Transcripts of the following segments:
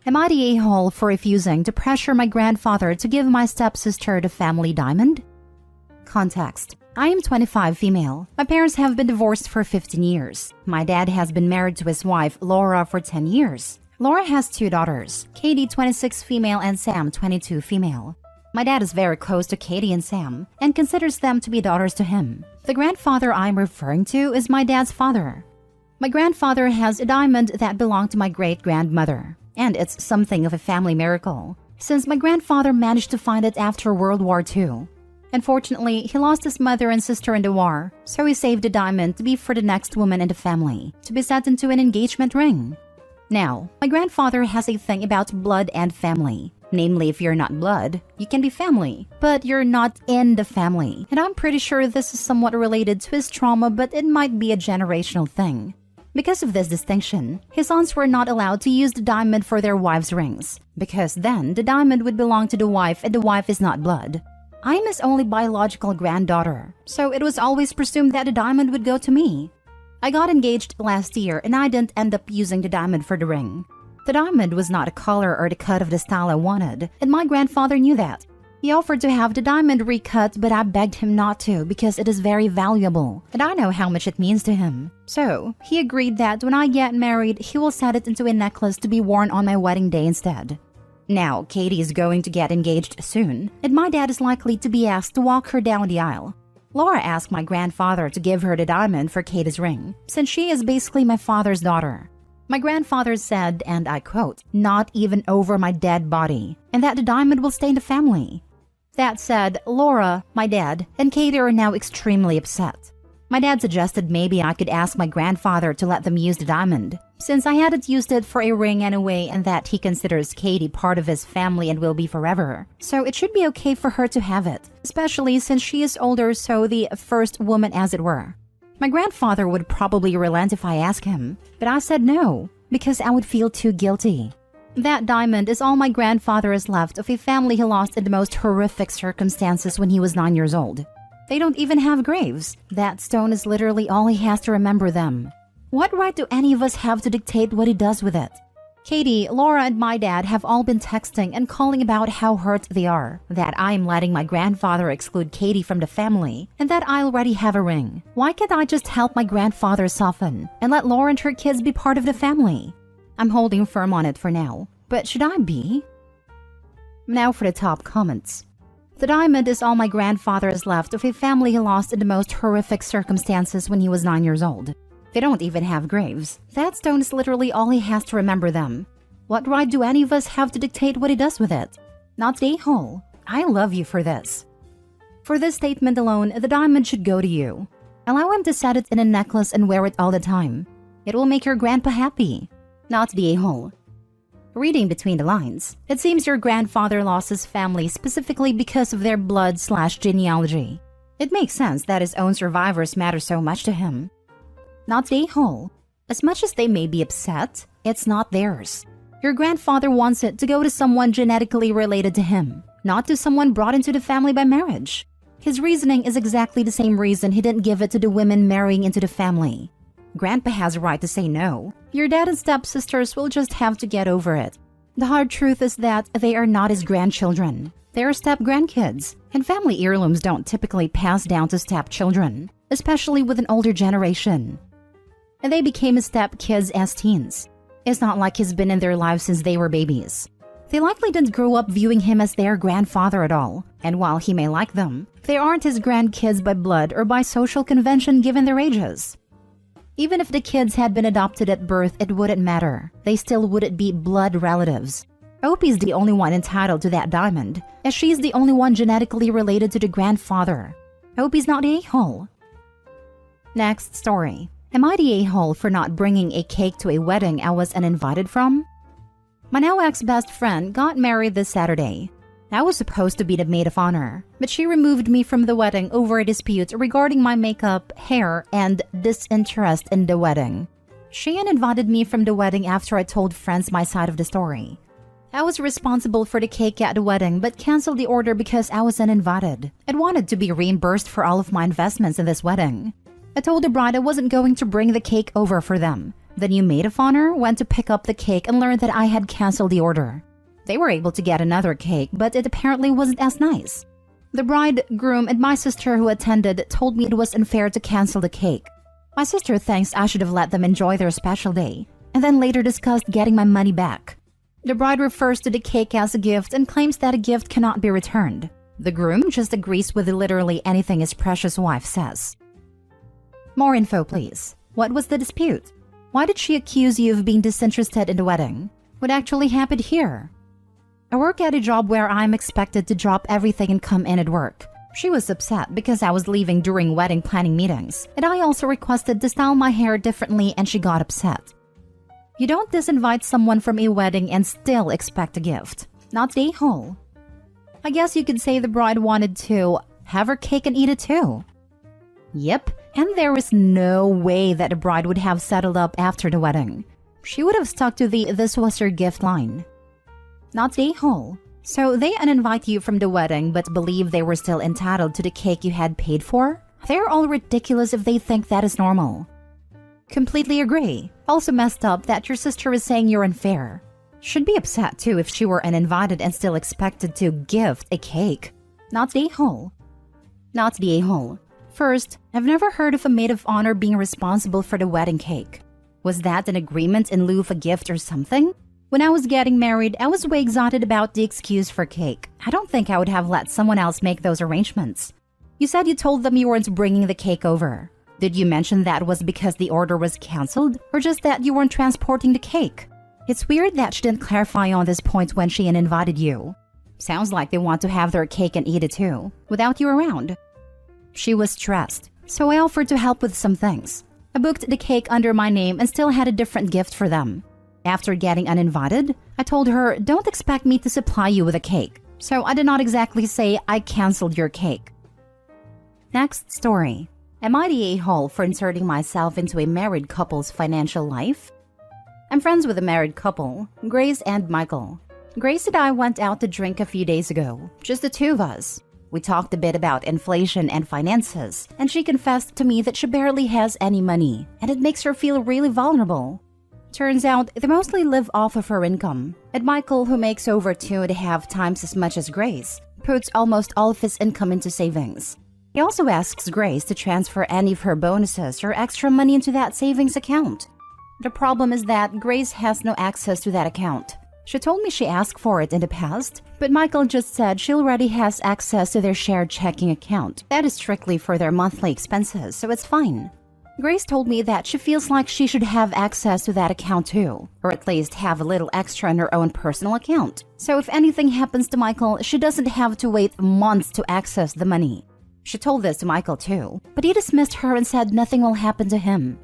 Am I the a-hole for refusing to pressure my grandfather to give my stepsister the family diamond? Context. I am 25 female. My parents have been divorced for 15 years. My dad has been married to his wife, Laura, for 10 years. Laura has 2 daughters, Katie 26 female and Sam 22 female. My dad is very close to Katie and Sam and considers them to be daughters to him. The grandfather I'm referring to is my dad's father. My grandfather has a diamond that belonged to my great-grandmother, and it's something of a family miracle, since my grandfather managed to find it after World War II. Unfortunately, he lost his mother and sister in the war, so he saved the diamond to be for the next woman in the family, to be set into an engagement ring. Now, my grandfather has a thing about blood and family. Namely, if you're not blood, you can be family, but you're not in the family. And I'm pretty sure this is somewhat related to his trauma, but it might be a generational thing. Because of this distinction, his aunts were not allowed to use the diamond for their wives' rings, because then the diamond would belong to the wife and the wife is not blood. I am his only biological granddaughter, so it was always presumed that the diamond would go to me. I got engaged last year and I didn't end up using the diamond for the ring. The diamond was not a color or the cut of the style I wanted, and my grandfather knew that. He offered to have the diamond recut, but I begged him not to because it is very valuable, and I know how much it means to him. So, he agreed that when I get married, he will set it into a necklace to be worn on my wedding day instead. Now, Katie is going to get engaged soon, and my dad is likely to be asked to walk her down the aisle. Laura asked my grandfather to give her the diamond for Katie's ring, since she is basically my father's daughter. My grandfather said, and I quote, "Not even over my dead body," and that the diamond will stay in the family. That said, Laura, my dad, and Katie are now extremely upset. My dad suggested maybe I could ask my grandfather to let them use the diamond, since I hadn't used it for a ring anyway, and that he considers Katie part of his family and will be forever. So it should be okay for her to have it, especially since she is older, so the first woman as it were. My grandfather would probably relent if I asked him, but I said no, because I would feel too guilty. That diamond is all my grandfather has left of a family he lost in the most horrific circumstances when he was 9 years old. They don't even have graves. That stone is literally all he has to remember them. What right do any of us have to dictate what he does with it? Katie, Laura, and my dad have all been texting and calling about how hurt they are, that I'm letting my grandfather exclude Katie from the family, and that I already have a ring. Why can't I just help my grandfather soften and let Laura and her kids be part of the family? I'm holding firm on it for now, but should I be? Now for the top comments. The diamond is all my grandfather has left of a family he lost in the most horrific circumstances when he was 9 years old. They don't even have graves. That stone is literally all he has to remember them. What right do any of us have to dictate what he does with it? Not the a-hole. I love you for this. For this statement alone, the diamond should go to you. Allow him to set it in a necklace and wear it all the time. It will make your grandpa happy. Not the a-hole. Reading between the lines, it seems your grandfather lost his family specifically because of their blood/genealogy. It makes sense that his own survivors matter so much to him. Not the a-hole. As much as they may be upset, it's not theirs. Your grandfather wants it to go to someone genetically related to him, not to someone brought into the family by marriage. His reasoning is exactly the same reason he didn't give it to the women marrying into the family. Grandpa has a right to say no. Your dad and stepsisters will just have to get over it. The hard truth is that they are not his grandchildren. They are step-grandkids, and family heirlooms don't typically pass down to stepchildren, especially with an older generation. And they became his stepkids as teens. It's not like he's been in their lives since they were babies. They likely didn't grow up viewing him as their grandfather at all, and while he may like them, they aren't his grandkids by blood or by social convention given their ages. Even if the kids had been adopted at birth, it wouldn't matter. They still wouldn't be blood relatives. Opie's the only one entitled to that diamond, as she's the only one genetically related to the grandfather. Opie's not the a-hole. Next story. Am I the a-hole for not bringing a cake to a wedding I was uninvited from? My now ex-best friend got married this Saturday. I was supposed to be the maid of honor, but she removed me from the wedding over a dispute regarding my makeup, hair, and disinterest in the wedding. She uninvited me from the wedding after I told friends my side of the story. I was responsible for the cake at the wedding but canceled the order because I was uninvited and wanted to be reimbursed for all of my investments in this wedding. I told the bride I wasn't going to bring the cake over for them, The new maid of honor went to pick up the cake and learned that I had canceled the order. They were able to get another cake, but it apparently wasn't as nice. The bride, groom, and my sister who attended told me it was unfair to cancel the cake. My sister thinks I should have let them enjoy their special day, and then later discussed getting my money back. The bride refers to the cake as a gift and claims that a gift cannot be returned. The groom just agrees with literally anything his precious wife says. More info, please. What was the dispute? Why did she accuse you of being disinterested in the wedding? What actually happened here? I work at a job where I'm expected to drop everything and come in at work. She was upset because I was leaving during wedding planning meetings, and I also requested to style my hair differently and she got upset. You don't disinvite someone from a wedding and still expect a gift. Not the whole. I guess you could say the bride wanted to have her cake and eat it too. Yep, and there is no way that the bride would have settled up after the wedding. She would have stuck to the "this was your gift" line. Not the whole. So they uninvite you from the wedding but believe they were still entitled to the cake you had paid for? They're all ridiculous if they think that is normal. Completely agree. Also messed up that your sister is saying you're unfair. Should be upset too if she were uninvited and still expected to gift a cake. Not the a-hole. Not the a-hole. First, I've never heard of a maid of honor being responsible for the wedding cake. Was that an agreement in lieu of a gift or something? When I was getting married, I was way excited about the excuse for cake. I don't think I would have let someone else make those arrangements. You said you told them you weren't bringing the cake over. Did you mention that was because the order was canceled, or just that you weren't transporting the cake? It's weird that she didn't clarify on this point when she uninvited you. Sounds like they want to have their cake and eat it too, without you around. She was stressed, so I offered to help with some things. I booked the cake under my name and still had a different gift for them. After getting uninvited, I told her, don't expect me to supply you with a cake. So I did not exactly say I canceled your cake. Next story. Am I the a-hole for inserting myself into a married couple's financial life? I'm friends with a married couple, Grace and Michael. Grace and I went out to drink a few days ago, just the two of us. We talked a bit about inflation and finances, and she confessed to me that she barely has any money, and it makes her feel really vulnerable. Turns out, they mostly live off of her income, and Michael, who makes over 2.5 times as much as Grace, puts almost all of his income into savings. He also asks Grace to transfer any of her bonuses or extra money into that savings account. The problem is that Grace has no access to that account. She told me she asked for it in the past, but Michael just said she already has access to their shared checking account. That is strictly for their monthly expenses, so it's fine. Grace told me that she feels like she should have access to that account too, or at least have a little extra in her own personal account. So if anything happens to Michael, she doesn't have to wait months to access the money. She told this to Michael too, but he dismissed her and said nothing will happen to him.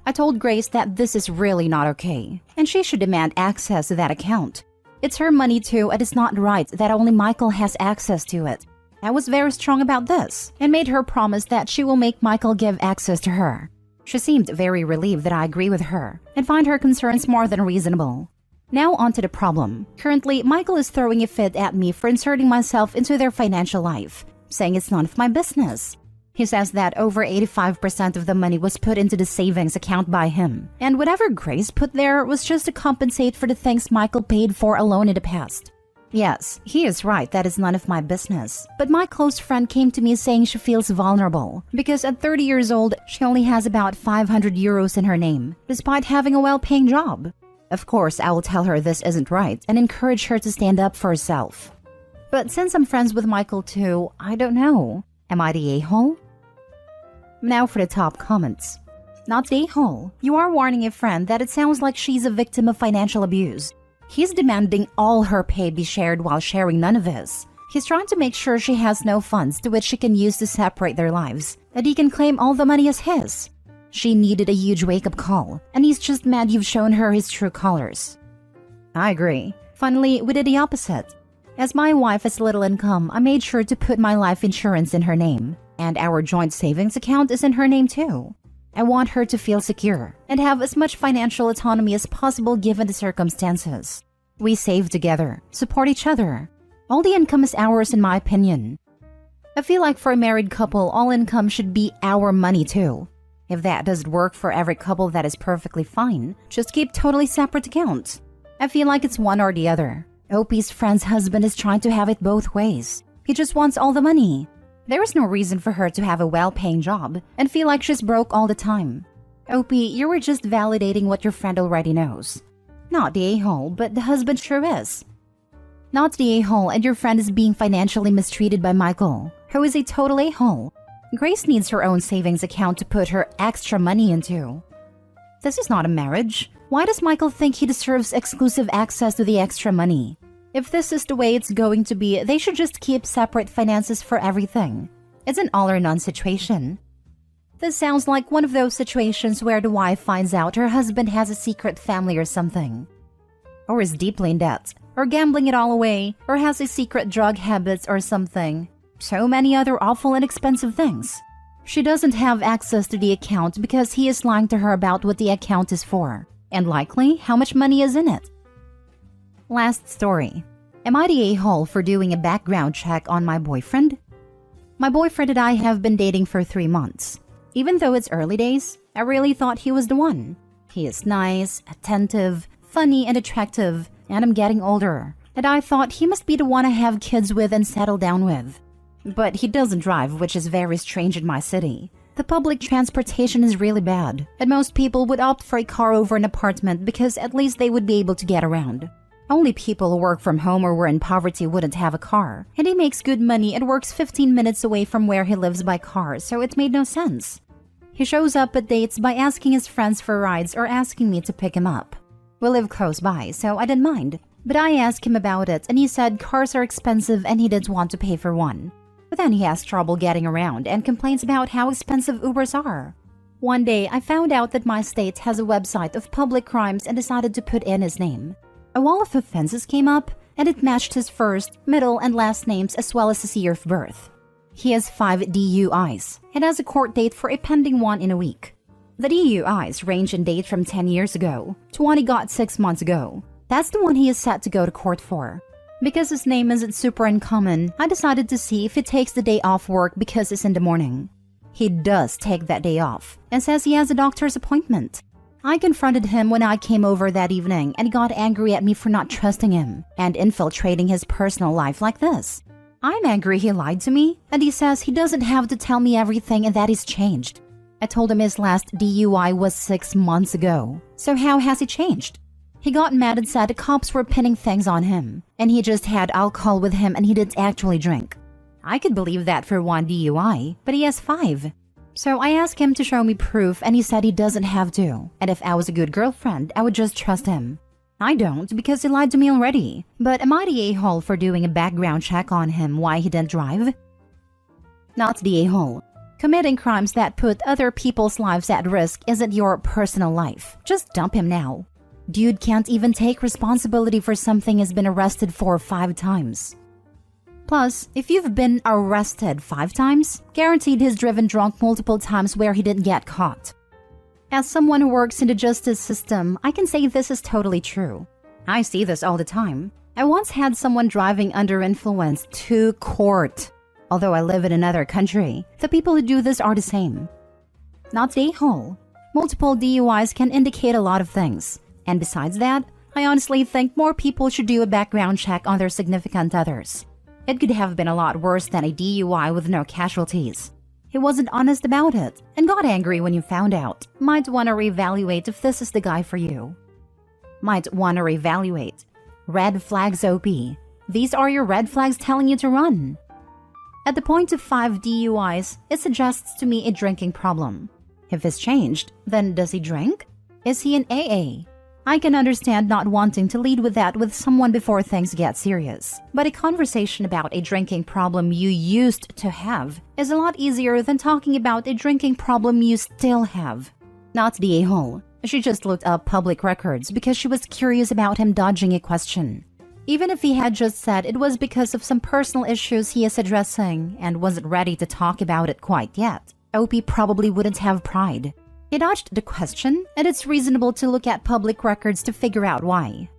I told Grace that this is really not okay, and she should demand access to that account. It's her money too, and it's not right that only Michael has access to it. I was very strong about this, and made her promise that she will make Michael give access to her. She seemed very relieved that I agree with her, and find her concerns more than reasonable. Now on to the problem. Currently, Michael is throwing a fit at me for inserting myself into their financial life, saying it's none of my business. He says that over 85% of the money was put into the savings account by him, and whatever Grace put there was just to compensate for the things Michael paid for alone in the past. Yes, he is right that is none of my business, but my close friend came to me saying she feels vulnerable because at 30 years old, she only has about 500 euros in her name, despite having a well-paying job. Of course, I will tell her this isn't right and encourage her to stand up for herself. But since I'm friends with Michael too, I don't know. Am I the a-hole? Now for the top comments. Not the a-hole. You are warning a friend that it sounds like she's a victim of financial abuse. He's demanding all her pay be shared while sharing none of his. He's trying to make sure she has no funds to which she can use to separate their lives, that he can claim all the money as his. She needed a huge wake-up call, and he's just mad you've shown her his true colors. I agree. Finally, we did the opposite. As my wife has little income, I made sure to put my life insurance in her name, and our joint savings account is in her name too. I want her to feel secure and have as much financial autonomy as possible given the circumstances. We save together, support each other. All the income is ours in my opinion. I feel like for a married couple, all income should be our money too. If that doesn't work for every couple, that is perfectly fine. Just keep totally separate accounts. I feel like it's one or the other. OP's friend's husband is trying to have it both ways. He just wants all the money. There is no reason for her to have a well-paying job and feel like she's broke all the time. OP, you were just validating what your friend already knows. Not the a-hole, but the husband sure is. Not the a-hole, and your friend is being financially mistreated by Michael, who is a total a-hole. Grace needs her own savings account to put her extra money into. This is not a marriage. Why does Michael think he deserves exclusive access to the extra money? If this is the way it's going to be, they should just keep separate finances for everything. It's an all-or-none situation. This sounds like one of those situations where the wife finds out her husband has a secret family or something. Or is deeply in debt, or gambling it all away, or has a secret drug habits or something. So many other awful and expensive things. She doesn't have access to the account because he is lying to her about what the account is for, and likely how much money is in it. Last story. Am I the a-hole for doing a background check on my boyfriend? My boyfriend and I have been dating for 3 months. Even though it's early days, I really thought he was the one. He is nice, attentive, funny, and attractive, and I'm getting older, and I thought he must be the one I have kids with and settle down with. But he doesn't drive, which is very strange in my city. The public transportation is really bad, and most people would opt for a car over an apartment because at least they would be able to get around. Only people who work from home or were in poverty wouldn't have a car, and he makes good money and works 15 minutes away from where he lives by car, so it made no sense. He shows up at dates by asking his friends for rides or asking me to pick him up. We live close by, so I didn't mind, but I asked him about it and he said cars are expensive and he didn't want to pay for one. But then he has trouble getting around and complains about how expensive Ubers are. One day, I found out that my state has a website of public crimes and decided to put in his name. A wall of offenses came up, and it matched his first, middle, and last names as well as his year of birth. He has 5 DUIs and has a court date for a pending one in a week. The DUIs range in date from 10 years ago to one he got 6 months ago. That's the one he is set to go to court for. Because his name isn't super uncommon, I decided to see if he takes the day off work because it's in the morning. He does take that day off and says he has a doctor's appointment. I confronted him when I came over that evening and he got angry at me for not trusting him and infiltrating his personal life like this. I'm angry he lied to me, and he says he doesn't have to tell me everything and that he's changed. I told him his last DUI was 6 months ago, so how has he changed? He got mad and said the cops were pinning things on him, and he just had alcohol with him and he didn't actually drink. I could believe that for 1 DUI, but he has 5. So I asked him to show me proof and he said he doesn't have to, and if I was a good girlfriend, I would just trust him. I don't because he lied to me already, but am I the a-hole for doing a background check on him why he didn't drive? Not the a-hole. Committing crimes that put other people's lives at risk isn't your personal life. Just dump him now. Dude can't even take responsibility for something he's been arrested for 5 times. Plus, if you've been arrested 5 times, guaranteed he's driven drunk multiple times where he didn't get caught. As someone who works in the justice system, I can say this is totally true. I see this all the time. I once had someone driving under influence to court. Although I live in another country, the people who do this are the same. Not the a-hole. Multiple DUIs can indicate a lot of things. And besides that, I honestly think more people should do a background check on their significant others. It could have been a lot worse than a DUI with no casualties. He wasn't honest about it and got angry when you found out. Might want to reevaluate if this is the guy for you. Might want to reevaluate. Red flags OP. These are your red flags telling you to run. At the point of 5 DUIs, it suggests to me a drinking problem. If it's changed, then does he drink? Is he an AA? I can understand not wanting to lead with that with someone before things get serious, but a conversation about a drinking problem you used to have is a lot easier than talking about a drinking problem you still have. Not the a-hole. She just looked up public records because she was curious about him dodging a question. Even if he had just said it was because of some personal issues he is addressing and wasn't ready to talk about it quite yet, OP probably wouldn't have pride. He dodged the question, and it's reasonable to look at public records to figure out why.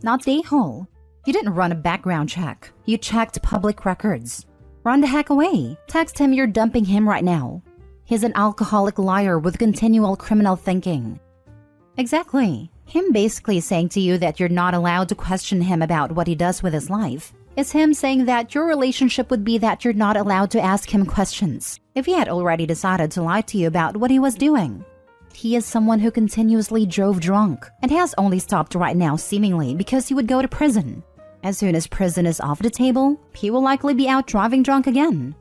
Not the a-hole. You didn't run a background check. You checked public records. Run the heck away. Text him you're dumping him right now. He's an alcoholic liar with continual criminal thinking. Exactly. Him basically saying to you that you're not allowed to question him about what he does with his life. It's him saying that your relationship would be that you're not allowed to ask him questions if he had already decided to lie to you about what he was doing. He is someone who continuously drove drunk and has only stopped right now seemingly because he would go to prison. As soon as prison is off the table, he will likely be out driving drunk again.